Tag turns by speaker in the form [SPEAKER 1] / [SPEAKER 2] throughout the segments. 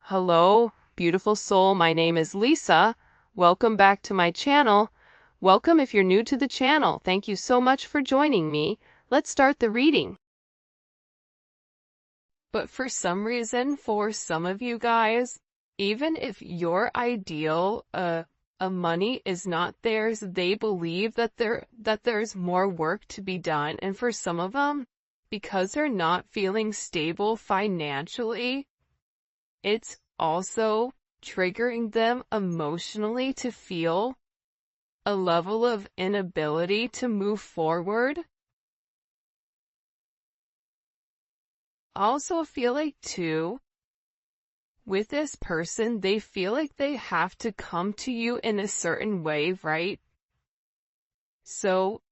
[SPEAKER 1] Hello, beautiful soul. My name is Lisa. Welcome back to my channel. Welcome if you're new to the channel. Thank you so much for joining me. Let's start the reading. But for some reason, for some of you guys, even if your ideal money is not theirs, they believe that there's more work to be done. And for some of them, because they're not feeling stable financially, it's also triggering them emotionally to feel a level of inability to move forward. I also feel like too, with this person, they feel like they have to come to you in a certain way, right? So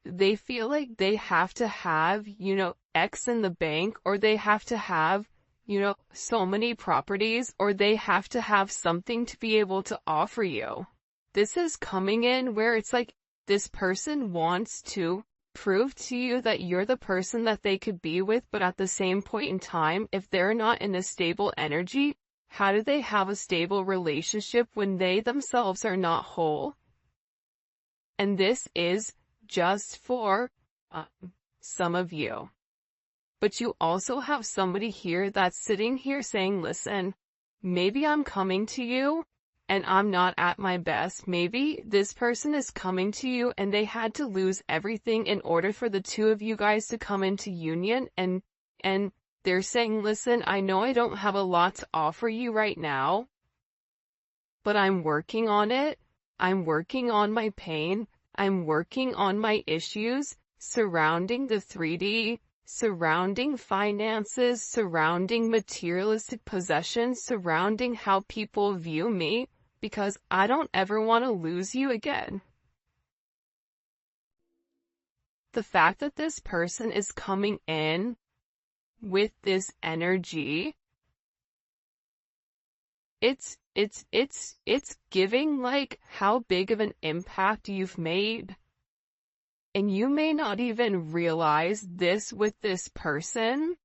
[SPEAKER 1] they feel like they have to have, X in the bank, or they have to have, so many properties, or they have to have something to be able to offer you. This is coming in where it's like this person wants to prove to you that you're the person that they could be with, but at the same point in time, if they're not in a stable energy, how do they have a stable relationship when they themselves are not whole? And this is just for some of you. But you also have somebody here that's sitting here saying, listen, maybe I'm coming to you and I'm not at my best. Maybe this person is coming to you and they had to lose everything in order for the two of you guys to come into union. And they're saying, listen, I know I don't have a lot to offer you right now, but I'm working on it. I'm working on my pain. I'm working on my issues surrounding the 3D, surrounding finances, surrounding materialistic possessions, surrounding how people view me, because I don't ever want to lose you again. The fact that this person is coming in with this energy, it's giving like how big of an impact you've made. And you may not even realize this with this person,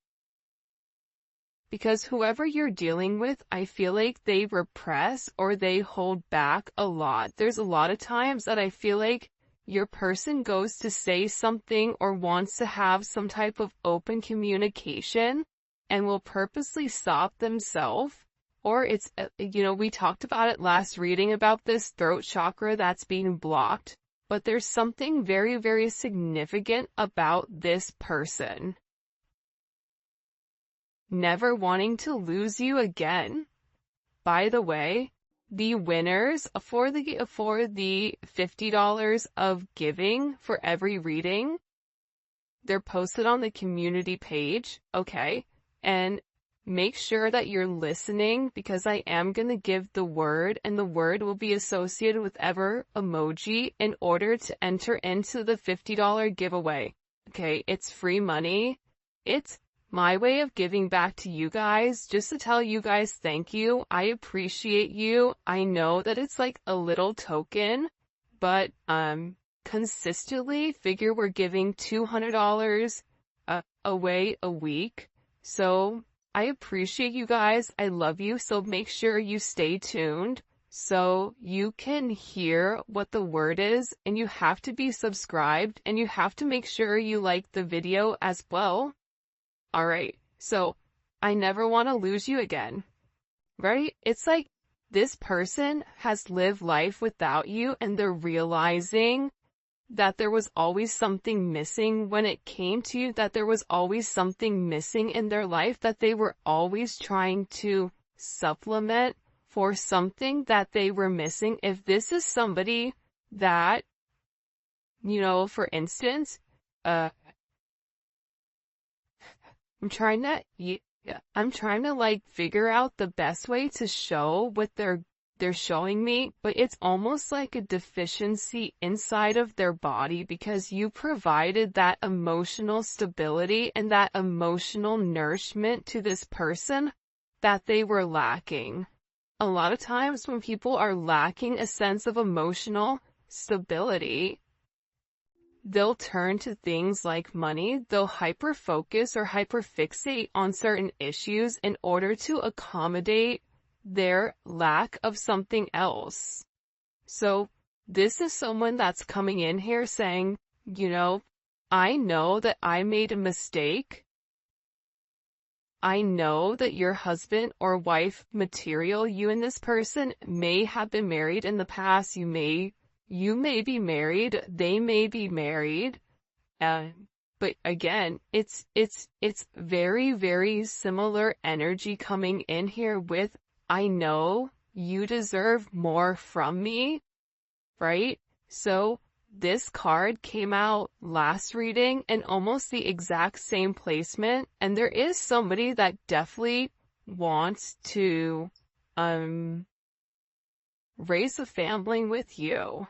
[SPEAKER 1] because whoever you're dealing with, I feel like they repress or they hold back a lot. There's a lot of times that I feel like your person goes to say something or wants to have some type of open communication and will purposely stop themselves. Or it's, we talked about it last reading about this throat chakra that's being blocked. But there's something very, very significant about this person never wanting to lose you again. By the way, the winners for the $50 of giving for every reading, they're posted on the community page, okay? And make sure that you're listening, because I am going to give the word, and the word will be associated with ever emoji in order to enter into the $50 giveaway. Okay, it's free money. It's my way of giving back to you guys, just to tell you guys thank you. I appreciate you. I know that it's like a little token, but consistently figure we're giving $200 away a week. So I appreciate you guys. I love you. So make sure you stay tuned so you can hear what the word is, and you have to be subscribed, and you have to make sure you like the video as well. All right. So I never want to lose you again, right? It's like this person has lived life without you, and they're realizing that there was always something missing when it came to you, that there was always something missing in their life, that they were always trying to supplement for something that they were missing. If this is somebody that, for instance, I'm trying to like figure out the best way to show what they're showing me, but it's almost like a deficiency inside of their body, because you provided that emotional stability and that emotional nourishment to this person that they were lacking. A lot of times when people are lacking a sense of emotional stability, they'll turn to things like money. They'll hyper-focus or hyper-fixate on certain issues in order to accommodate their lack of something else. So this is someone that's coming in here saying, I know that I made a mistake. I know that your husband or wife material, you and this person may have been married in the past. You may be married. They may be married. But again, it's very, very similar energy coming in here with, I know you deserve more from me, right? So this card came out last reading and almost the exact same placement. And there is somebody that definitely wants to, raise a family with you.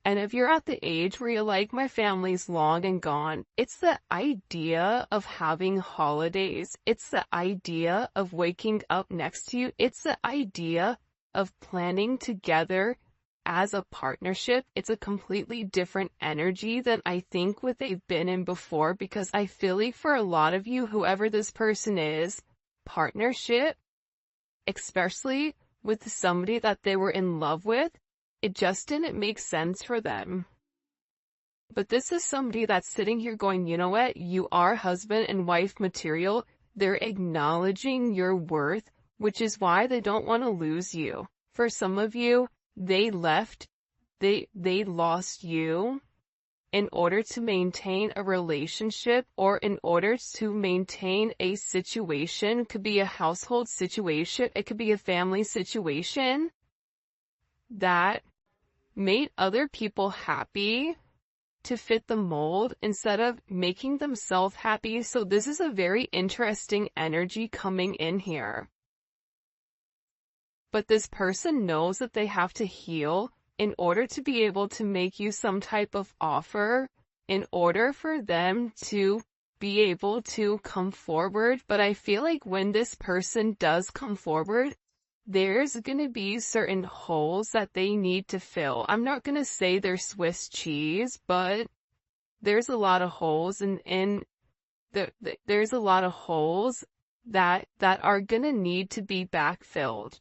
[SPEAKER 1] And if you're at the age where you're like, my family's long and gone, it's the idea of having holidays. It's the idea of waking up next to you. It's the idea of planning together as a partnership. It's a completely different energy than I think what they've been in before, because I feel like for a lot of you, whoever this person is, partnership, especially with somebody that they were in love with, it just didn't make sense for them. But this is somebody that's sitting here going, you know what? You are husband and wife material. They're acknowledging your worth, which is why they don't want to lose you. For some of you, they left, they lost you in order to maintain a relationship or in order to maintain a situation. It could be a household situation. It could be a family situation that made other people happy to fit the mold instead of making themselves happy. So this is a very interesting energy coming in here. But this person knows that they have to heal in order to be able to make you some type of offer, in order for them to be able to come forward. But I feel like when this person does come forward, there's going to be certain holes that they need to fill. I'm not going to say they're Swiss cheese, but there's a lot of holes there's a lot of holes that are going to need to be backfilled.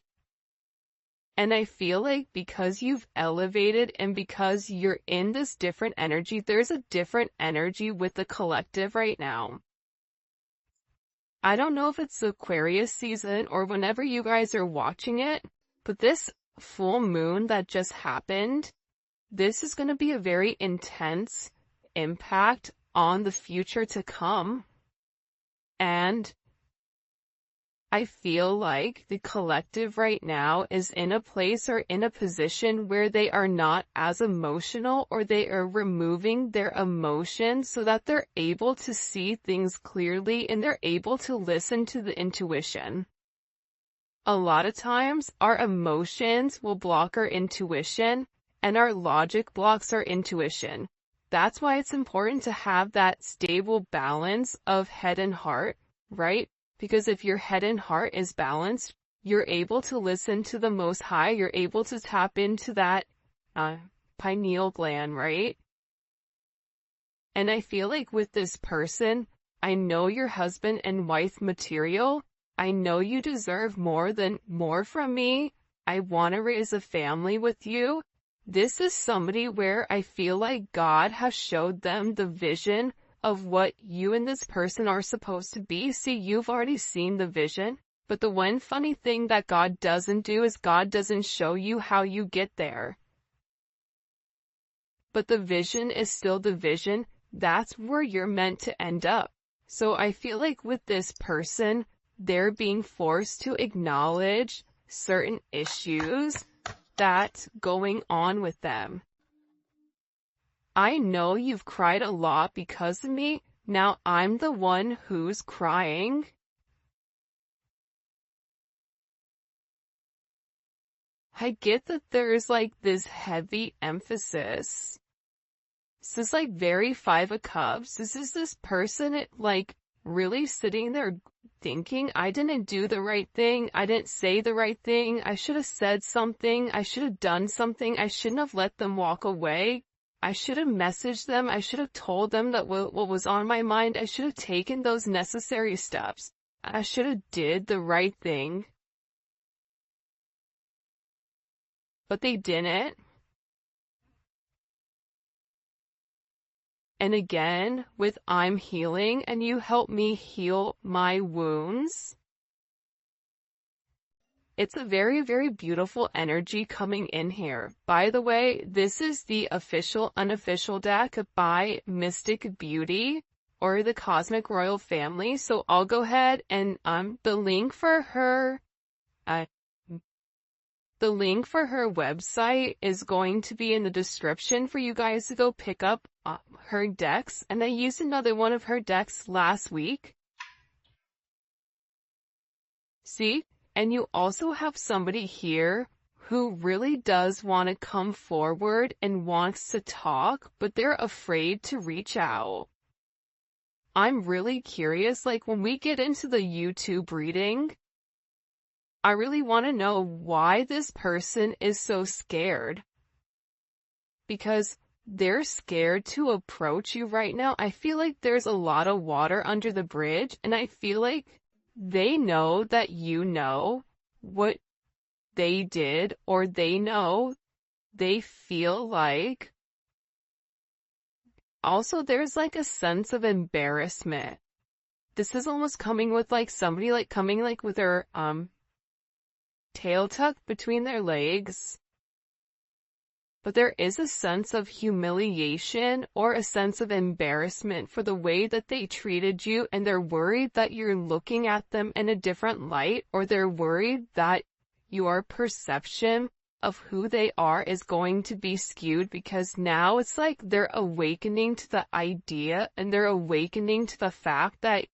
[SPEAKER 1] And I feel like because you've elevated and because you're in this different energy, there's a different energy with the collective right now. I don't know if it's Aquarius season or whenever you guys are watching it, but this full moon that just happened, this is going to be a very intense impact on the future to come. And I feel like the collective right now is in a place or in a position where they are not as emotional, or they are removing their emotions so that they're able to see things clearly and they're able to listen to the intuition. A lot of times our emotions will block our intuition and our logic blocks our intuition. That's why it's important to have that stable balance of head and heart, right? Because if your head and heart is balanced, you're able to listen to the Most High. You're able to tap into that pineal gland, right? And I feel like with this person, I know you're husband and wife material. I know you deserve more from me. I want to raise a family with you. This is somebody where I feel like God has showed them the vision of what you and this person are supposed to be. See, you've already seen the vision, but the one funny thing that God doesn't do is God doesn't show you how you get there. But the vision is still the vision. That's where you're meant to end up. So I feel like with this person, they're being forced to acknowledge certain issues that's going on with them. I know you've cried a lot because of me. Now I'm the one who's crying. I get that there's like this heavy emphasis. This is like very Five of Cups. This is this person like really sitting there thinking, I didn't do the right thing. I didn't say the right thing. I should have said something. I should have done something. I shouldn't have let them walk away. I should have messaged them. I should have told them that what was on my mind. I should have taken those necessary steps. I should have did the right thing. but they didn't. And again, with I'm healing and you help me heal my wounds. It's a very, very beautiful energy coming in here. By the way, this is the official unofficial deck by Mystic Beauty or the Cosmic Royal Family. So I'll go ahead and the link for her website is going to be in the description for you guys to go pick up her decks. And I used another one of her decks last week. See? And you also have somebody here who really does want to come forward and wants to talk, but they're afraid to reach out. I'm really curious, like when we get into the YouTube reading, I really want to know why this person is so scared. Because they're scared to approach you right now. I feel like there's a lot of water under the bridge, and I feel like they know that you know what they did, or they know, they feel like. Also, there's like a sense of embarrassment. This is almost coming with like somebody like coming like with their tail tucked between their legs. But there is a sense of humiliation or a sense of embarrassment for the way that they treated you, and they're worried that you're looking at them in a different light, or they're worried that your perception of who they are is going to be skewed, because now it's like they're awakening to the idea and they're awakening to the fact that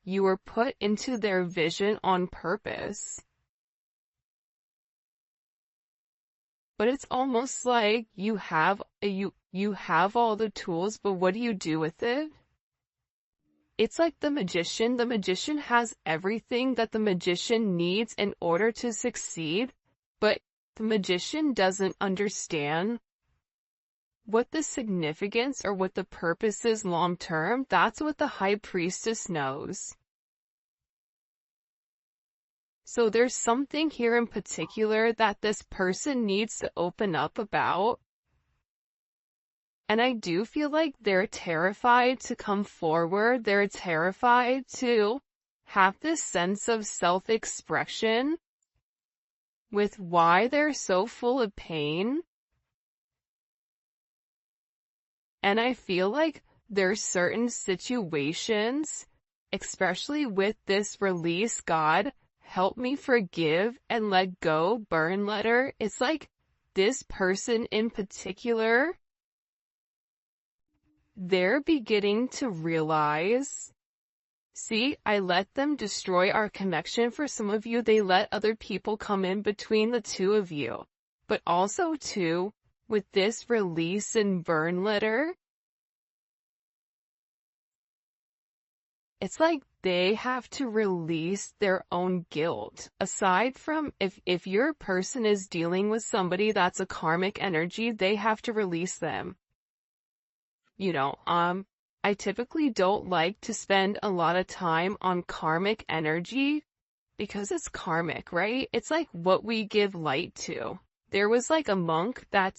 [SPEAKER 1] you were put into their vision on purpose. But it's almost like you have all the tools, but what do you do with it? It's like the magician. The magician has everything that the magician needs in order to succeed, but the magician doesn't understand what the significance or what the purpose is long term. That's what the high priestess knows. So there's something here in particular that this person needs to open up about. And I do feel like they're terrified to come forward. They're terrified to have this sense of self-expression with why they're so full of pain. And I feel like there's certain situations, especially with this release, God, help me forgive and let go burn letter. It's like this person in particular, they're beginning to realize, see, I let them destroy our connection. For some of you, they let other people come in between the two of you. But also too, with this release and burn letter, it's like they have to release their own guilt. Aside from if your person is dealing with somebody that's a karmic energy, they have to release them. You know, I typically don't like to spend a lot of time on karmic energy because it's karmic, right? It's like what we give light to. There was like a monk that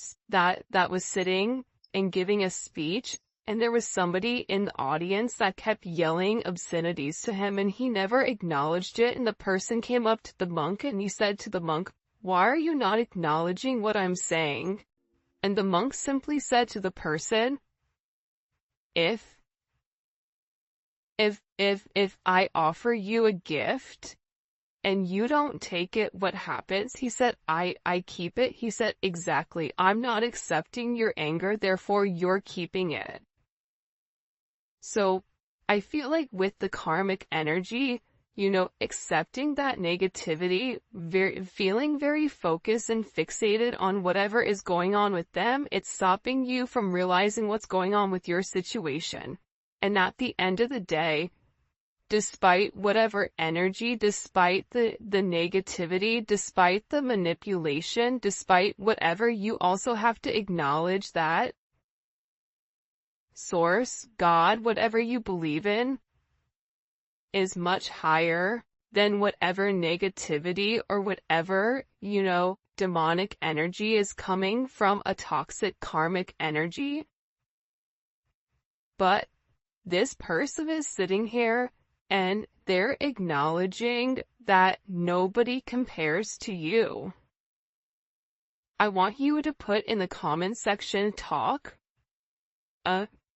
[SPEAKER 1] was sitting and giving a speech, and there was somebody in the audience that kept yelling obscenities to him, and he never acknowledged it. And the person came up to the monk and he said to the monk, "Why are you not acknowledging what I'm saying?" And the monk simply said to the person, if I offer you a gift and you don't take it, what happens? He said, I keep it. He said, exactly. I'm not accepting your anger, therefore you're keeping it. So I feel like with the karmic energy, you know, accepting that negativity, feeling very focused and fixated on whatever is going on with them, it's stopping you from realizing what's going on with your situation. And at the end of the day, despite whatever energy, despite the negativity, despite the manipulation, despite whatever, you also have to acknowledge that Source, God, whatever you believe in, is much higher then whatever negativity or whatever, demonic energy is coming from a toxic karmic energy. But this person is sitting here and they're acknowledging that nobody compares to you. I want you to put in the comment section talk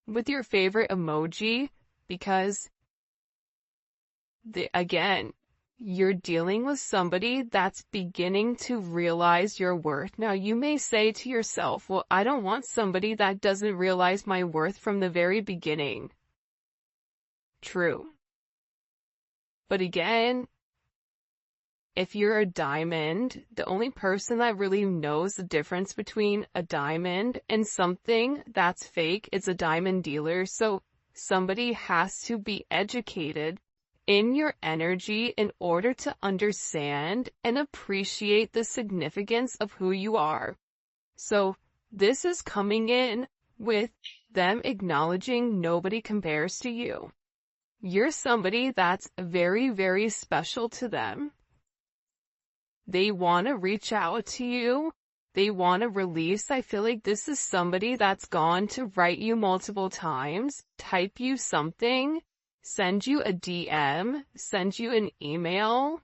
[SPEAKER 1] with your favorite emoji, because again, you're dealing with somebody that's beginning to realize your worth. Now, you may say to yourself, well, I don't want somebody that doesn't realize my worth from the very beginning. True. But again, if you're a diamond, the only person that really knows the difference between a diamond and something that's fake is a diamond dealer. So somebody has to be educated in your energy in order to understand and appreciate the significance of who you are. So this is coming in with them acknowledging nobody compares to you. You're somebody that's very, very special to them. They want to reach out to you. They want to release. I feel like this is somebody that's gone to write you multiple times, type you something, send you a DM, send you an email,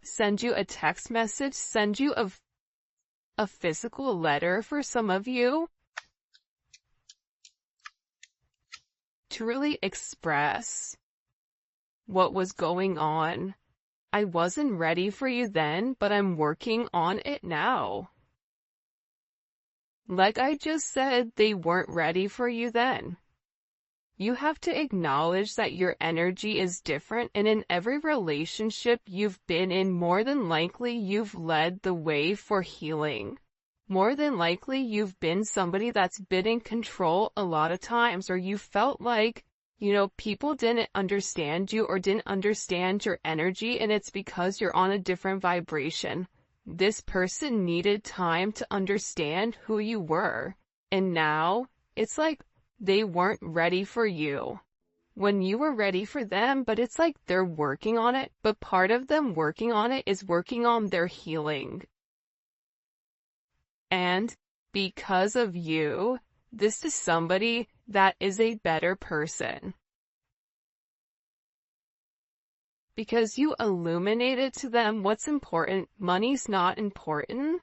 [SPEAKER 1] send you a text message, send you a physical letter for some of you, to really express what was going on. I wasn't ready for you then, but I'm working on it now. Like I just said, they weren't ready for you then. You have to acknowledge that your energy is different, and in every relationship you've been in, more than likely you've led the way for healing. More than likely you've been somebody that's been in control a lot of times, or you felt like, people didn't understand you or didn't understand your energy, and it's because you're on a different vibration. This person needed time to understand who you were, and now it's like they weren't ready for you when you were ready for them, but it's like they're working on it. But part of them working on it is working on their healing. And because of you, this is somebody that is a better person. Because you illuminated to them what's important. Money's not important.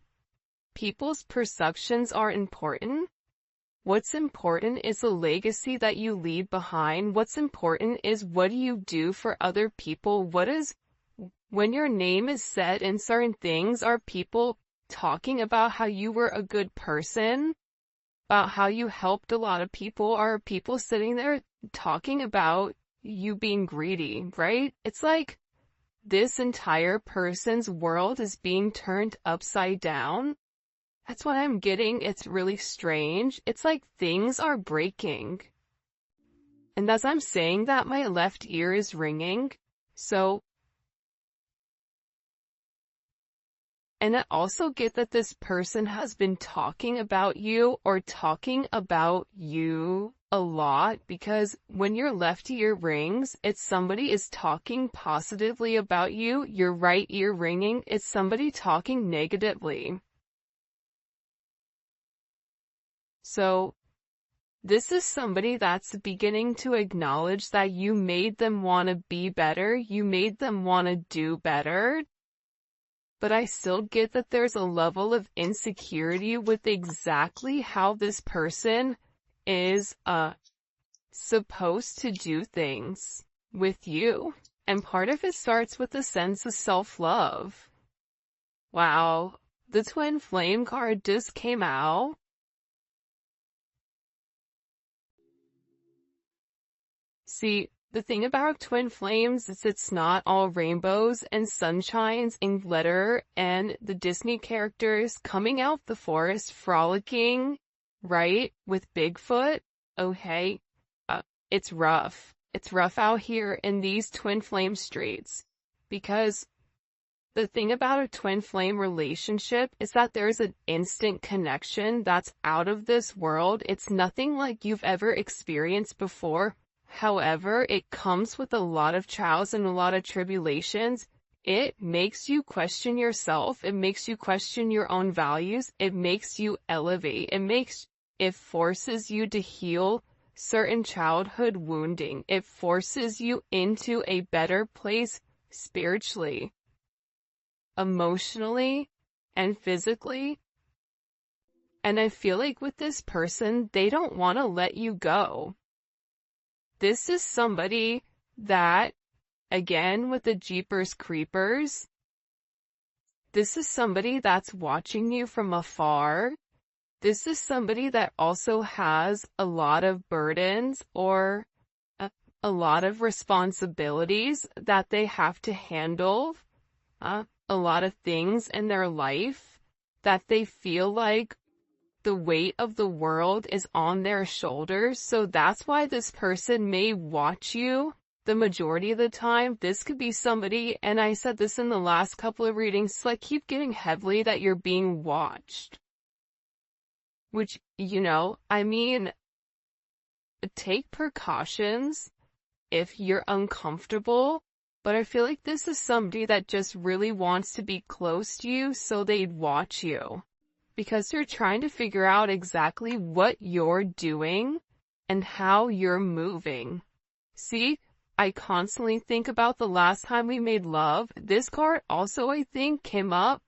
[SPEAKER 1] People's perceptions are important. What's important is the legacy that you leave behind. What's important is what do you do for other people? When your name is said in certain things, are people talking about how you were a good person? About how you helped a lot of people? Are people sitting there talking about you being greedy, right? It's like this entire person's world is being turned upside down. That's what I'm getting. It's really strange. It's like things are breaking. And as I'm saying that, my left ear is ringing. And I also get that this person has been talking about you or talking about you a lot, because when your left ear rings, it's somebody is talking positively about you. Your right ear ringing, it's somebody talking negatively. So this is somebody that's beginning to acknowledge that you made them want to be better. You made them want to do better. But I still get that there's a level of insecurity with exactly how this person is supposed to do things with you. And part of it starts with a sense of self-love. Wow, the twin flame card just came out. See, the thing about twin flames is it's not all rainbows and sunshines and glitter and the Disney characters coming out the forest frolicking, right, with Bigfoot. Okay, it's rough. It's rough out here in these twin flame streets, because the thing about a twin flame relationship is that there's an instant connection that's out of this world. It's nothing like you've ever experienced before. However, it comes with a lot of trials and a lot of tribulations. It makes you question yourself. It makes you question your own values. It makes you elevate. It forces you to heal certain childhood wounding. It forces you into a better place spiritually, emotionally, and physically. And I feel like with this person, they don't want to let you go. This is somebody that, again, with the Jeepers Creepers, this is somebody that's watching you from afar. This is somebody that also has a lot of burdens or a lot of responsibilities that they have to handle, a lot of things in their life that they feel like the weight of the world is on their shoulders. So that's why this person may watch you the majority of the time. This could be somebody, and I said this in the last couple of readings, like keep getting heavily that you're being watched. Which, I mean, take precautions if you're uncomfortable, but I feel like this is somebody that just really wants to be close to you, so they'd watch you. Because they're trying to figure out exactly what you're doing and how you're moving. See, I constantly think about the last time we made love. This card also, I think, came up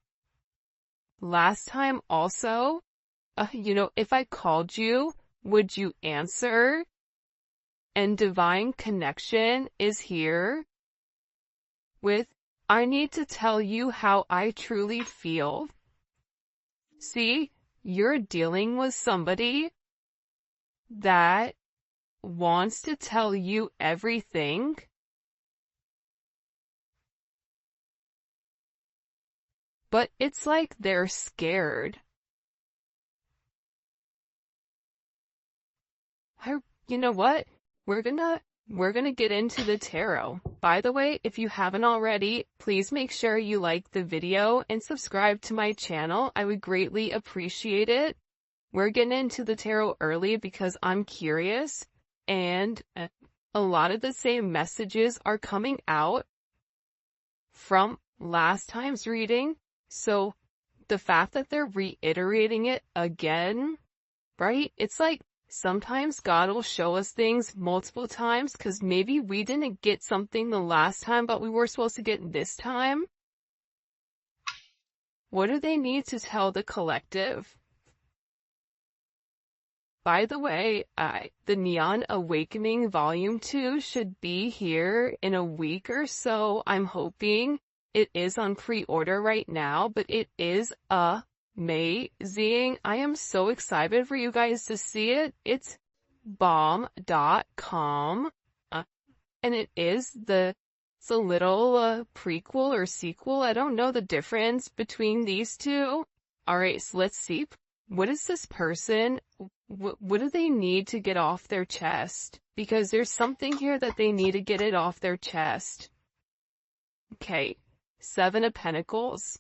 [SPEAKER 1] last time also. If I called you, would you answer? And divine connection is here with, I need to tell you how I truly feel. See, you're dealing with somebody that wants to tell you everything, but it's like they're scared. You know what? We're gonna get into the tarot. By the way, if you haven't already, please make sure you like the video and subscribe to my channel. I would greatly appreciate it. We're getting into the tarot early because I'm curious, and a lot of the same messages are coming out from last time's reading. So the fact that they're reiterating it again, right? It's like sometimes God will show us things multiple times because maybe we didn't get something the last time, but we were supposed to get this time. What do they need to tell the collective? By the way, the Neon Awakening Volume 2 should be here in a week or so, I'm hoping. It is on pre-order right now, but it is amazing. I am so excited for you guys to see it. It's bomb.com, and it's a little prequel or sequel. I don't know the difference between these two. Alright, so let's see. What is this person? What do they need to get off their chest? Because there's something here that they need to get it off their chest. Okay, 7 of Pentacles.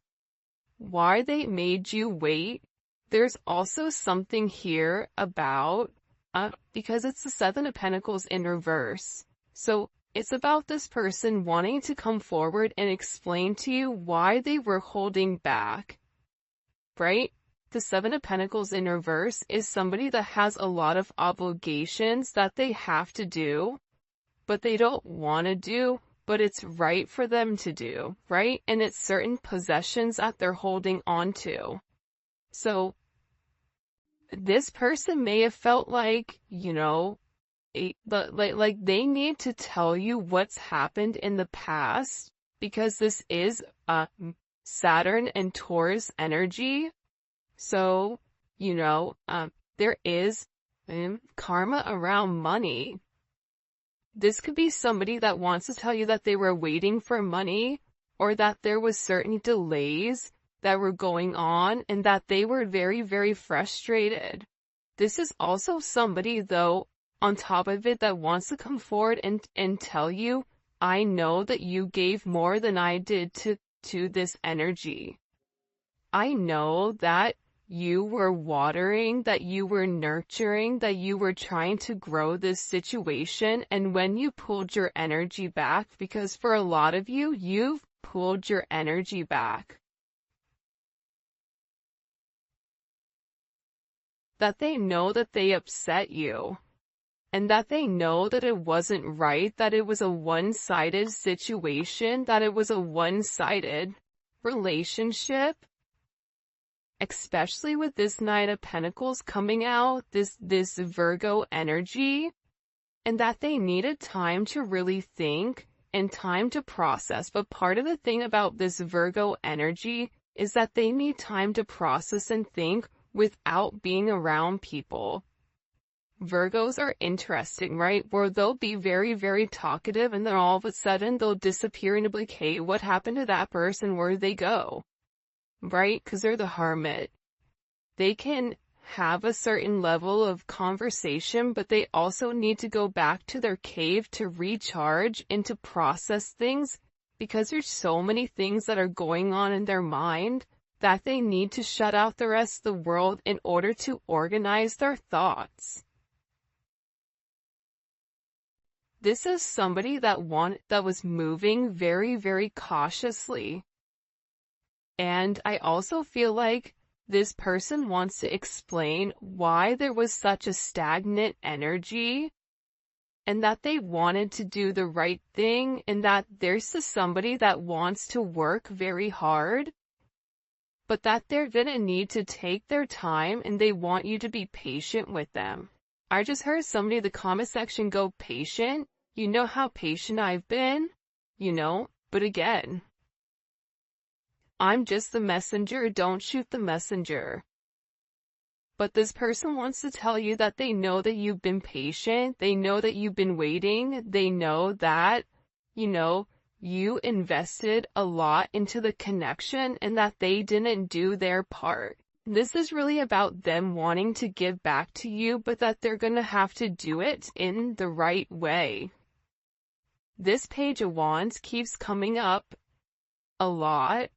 [SPEAKER 1] Why they made you wait? There's also something here about, because it's the 7 of Pentacles in reverse. So it's about this person wanting to come forward and explain to you why they were holding back, right? The 7 of Pentacles in reverse is somebody that has a lot of obligations that they have to do, but they don't want to do, but it's right for them to do, right? And it's certain possessions that they're holding on to. So this person may have felt like, like they need to tell you what's happened in the past, because this is Saturn and Taurus energy. So, there is karma around money. This could be somebody that wants to tell you that they were waiting for money, or that there was certain delays that were going on and that they were very, very frustrated. This is also somebody, though, on top of it, that wants to come forward and tell you, I know that you gave more than I did to this energy. I know that you were watering, that you were nurturing, that you were trying to grow this situation, and when you pulled your energy back, because for a lot of you, you've pulled your energy back, that they know that they upset you, and that they know that it wasn't right, that it was a one-sided situation, that it was a one-sided relationship, especially with this Knight of Pentacles coming out, this Virgo energy, and that they needed time to really think and time to process. But part of the thing about this Virgo energy is that they need time to process and think without being around people. Virgos are interesting, right? Where they'll be very, very talkative, and then all of a sudden they'll disappear and be like, hey, what happened to that person? Where'd they go? Right? Because they're the hermit. They can have a certain level of conversation, but they also need to go back to their cave to recharge and to process things, because there's so many things that are going on in their mind that they need to shut out the rest of the world in order to organize their thoughts. This is somebody that was moving very, very cautiously. And I also feel like this person wants to explain why there was such a stagnant energy, and that they wanted to do the right thing, and that there's somebody that wants to work very hard, but that they're gonna need to take their time, and they want you to be patient with them. I just heard somebody in the comment section go, patient? You know how patient I've been? But again, I'm just the messenger, don't shoot the messenger. But this person wants to tell you that they know that you've been patient, they know that you've been waiting, they know that, you invested a lot into the connection and that they didn't do their part. This is really about them wanting to give back to you, but that they're gonna have to do it in the right way. This Page of Wands keeps coming up a lot.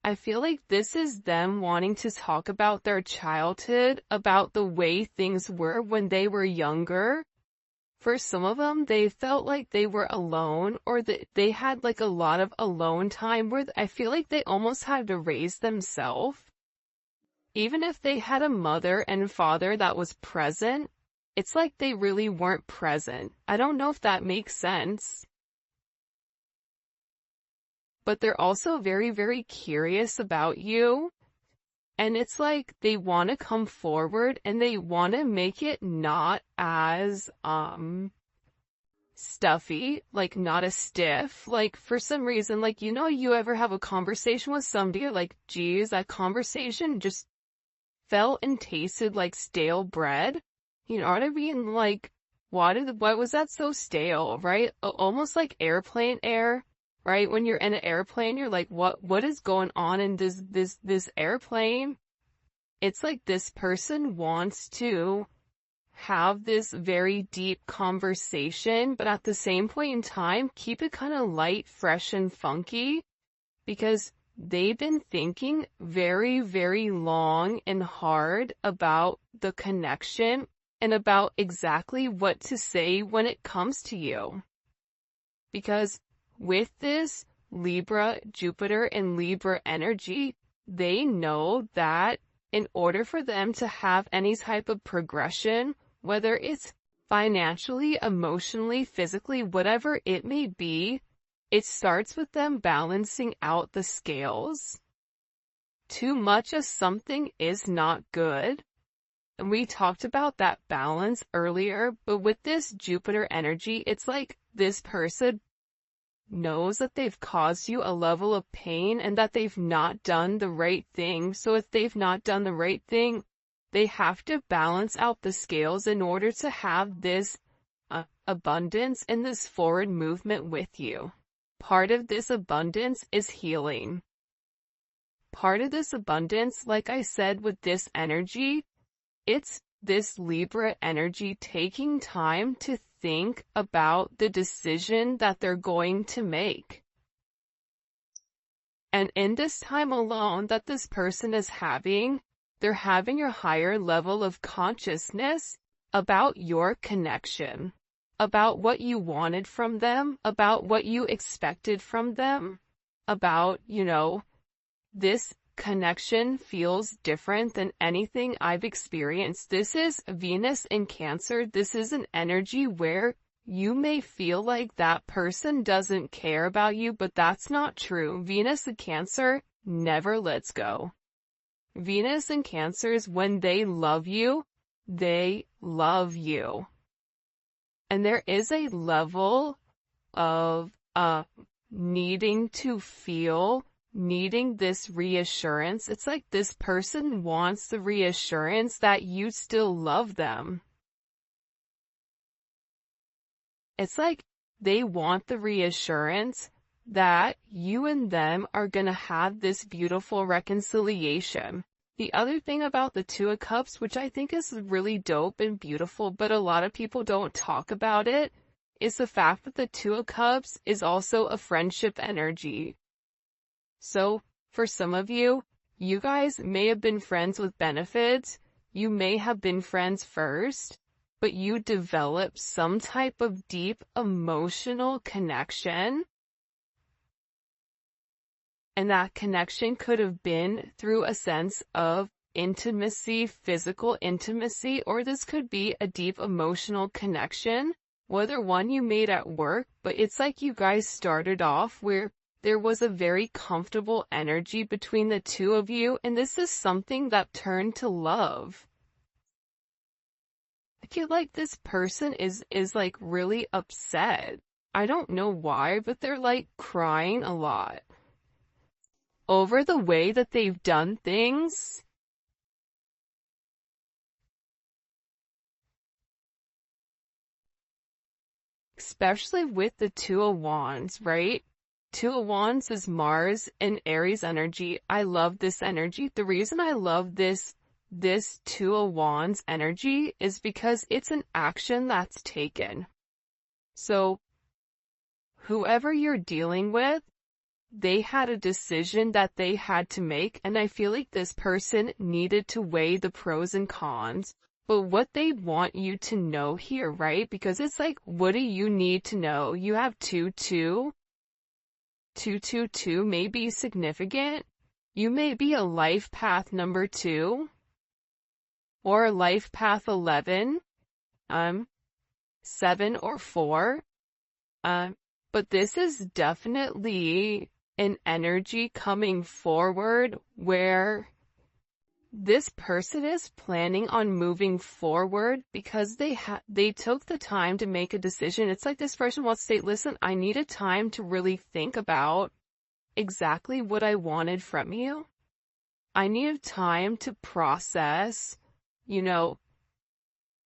[SPEAKER 1] I feel like this is them wanting to talk about their childhood, about the way things were when they were younger. For some of them, they felt like they were alone, or that they had like a lot of alone time where I feel like they almost had to raise themselves. Even if they had a mother and father that was present, it's like they really weren't present. I don't know if that makes sense. But they're also very, very curious about you. And it's like they want to come forward and they want to make it not as, stuffy, like not as stiff. Like for some reason, like, you ever have a conversation with somebody, you're like, geez, that conversation just felt and tasted like stale bread. You know what I mean? Like, why was that so stale, right? Almost like airplane air. Right? When you're in an airplane, you're like, what is going on in this airplane? It's like this person wants to have this very deep conversation, but at the same point in time, keep it kind of light, fresh, and funky, because they've been thinking very, very long and hard about the connection and about exactly what to say when it comes to you. Because with this Libra, Jupiter, and Libra energy, they know that in order for them to have any type of progression, whether it's financially, emotionally, physically, whatever it may be, it starts with them balancing out the scales. Too much of something is not good. And we talked about that balance earlier, but with this Jupiter energy, it's like this person knows that they've caused you a level of pain and that they've not done the right thing. So if they've not done the right thing, they have to balance out the scales in order to have this abundance and this forward movement with you. Part of this abundance is healing. Part of this abundance, like I said, with this energy, it's this Libra energy taking time to think about the decision that they're going to make. And in this time alone that this person is having, They're having a higher level of consciousness about your connection, about what you wanted from them, about what you expected from them, about, this connection feels different than anything I've experienced. This is Venus in Cancer. This is an energy where you may feel like that person doesn't care about you, but that's not true. Venus in Cancer never lets go. Venus in Cancers, when they love you, they love you. And there is a level of needing to feel, needing this reassurance. It's like this person wants the reassurance that you still love them. It's like they want the reassurance that you and them are going to have this beautiful reconciliation. The other thing about the Two of Cups, which I think is really dope and beautiful, but a lot of people don't talk about it, is the fact that the Two of Cups is also a friendship energy. So, for some of you, you guys may have been friends with benefits, you may have been friends first, but you develop some type of deep emotional connection. And that connection could have been through a sense of intimacy, physical intimacy, or this could be a deep emotional connection, whether one you made at work, but it's like you guys started off where there was a very comfortable energy between the two of you, and this is something that turned to love. I feel like this person is like really upset. I don't know why, but they're like crying a lot over the way that they've done things. Especially with the Two of Wands, right? Two of Wands is Mars and Aries energy. I love this energy. The reason I love this Two of Wands energy is because it's an action that's taken. So, whoever you're dealing with, they had a decision that they had to make, and I feel like this person needed to weigh the pros and cons. But what they want you to know here, right? Because it's like, what do you need to know? You have 2-2. 2-2-2 may be significant. You may be a life path number 2. Or life path 11. 7 or 4. But this is definitely an energy coming forward where this person is planning on moving forward because they took the time to make a decision. It's like this person wants to say, listen, I needed time to really think about exactly what I wanted from you. I needed time to process,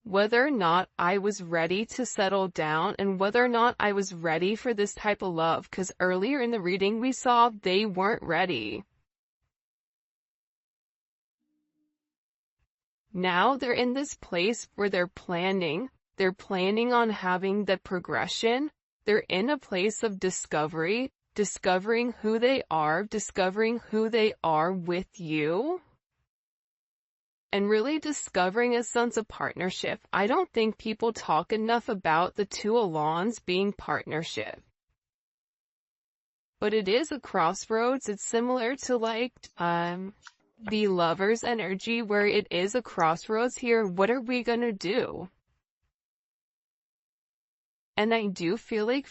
[SPEAKER 1] whether or not I was ready to settle down and whether or not I was ready for this type of love. Because earlier in the reading we saw they weren't ready. Now they're in this place where they're planning on having the progression. They're in a place of discovery, discovering who they are with you, and really discovering a sense of partnership. I don't think people talk enough about the Two of Wands being partnership. But it is a crossroads. It's similar to the Lover's energy, where it is a crossroads here. What are we gonna do? And I do feel like